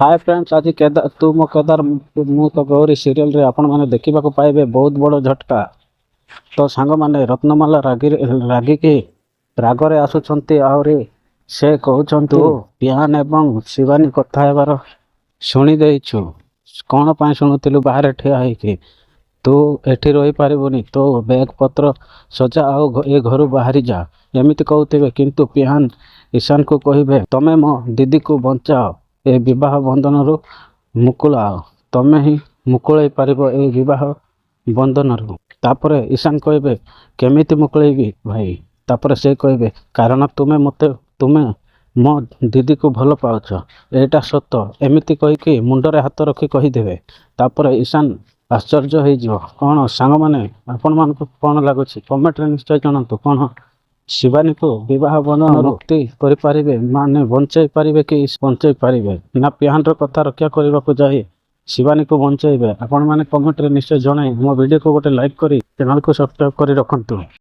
Hi friends, आज केदार तू मो केदार मु तो गौरी सीरियल रे आपण माने देखिबा को पाइबे बहुत बड़ झटका। तो सांग माने रत्नमाला रागिकी रागरे आसुचंती आउरी से कहउचंती तू पियान एवं शिवानी कथा हेबार शुणी देइछु। कौन पाई शुणुतिलु बाहर ठिया ହେଇକି? तू एठी रही पारिबुनी, तो बैग पत्र सजा आओ ए घरु बाहरी जा एमिति कहउथिबे। किंतु पिहान ईशान को कहिबे तमे मो दीदी को बंचाओ, ए विवाह बंधन रु मुकुलाओ, तमे ही मुकुलाई पारिबो ए विवाह बंधन रु। तापरे ईशान कहिबे केमिति मुकुलाइबी भाई? तापरे से कहिबे कारण तुमे मो दीदी को भल पाउछ, एटा सत एमिति कहिकी मुंडरे हाथ रखी कहिदेबे। तापरे ईशान आश्चर्य हो ଯିବ। कौन सांग माने आपण मान को कौन लागुछि कमेंट रे निश्चय जणातु। कौन शिवानी को विवाह बंधन मुक्ति करि पारिबे माने बंचाई पारिबे कि बंचाई पारिबे ना पिहान रो कथा रक्षा करबा को जाई शिवानी को बंचाइबे? आपण माने कमेंट रे निश्चय जणाई। मो वीडियो को गोटे लाइक करी चैनल को सब्सक्राइब करी रखंतु।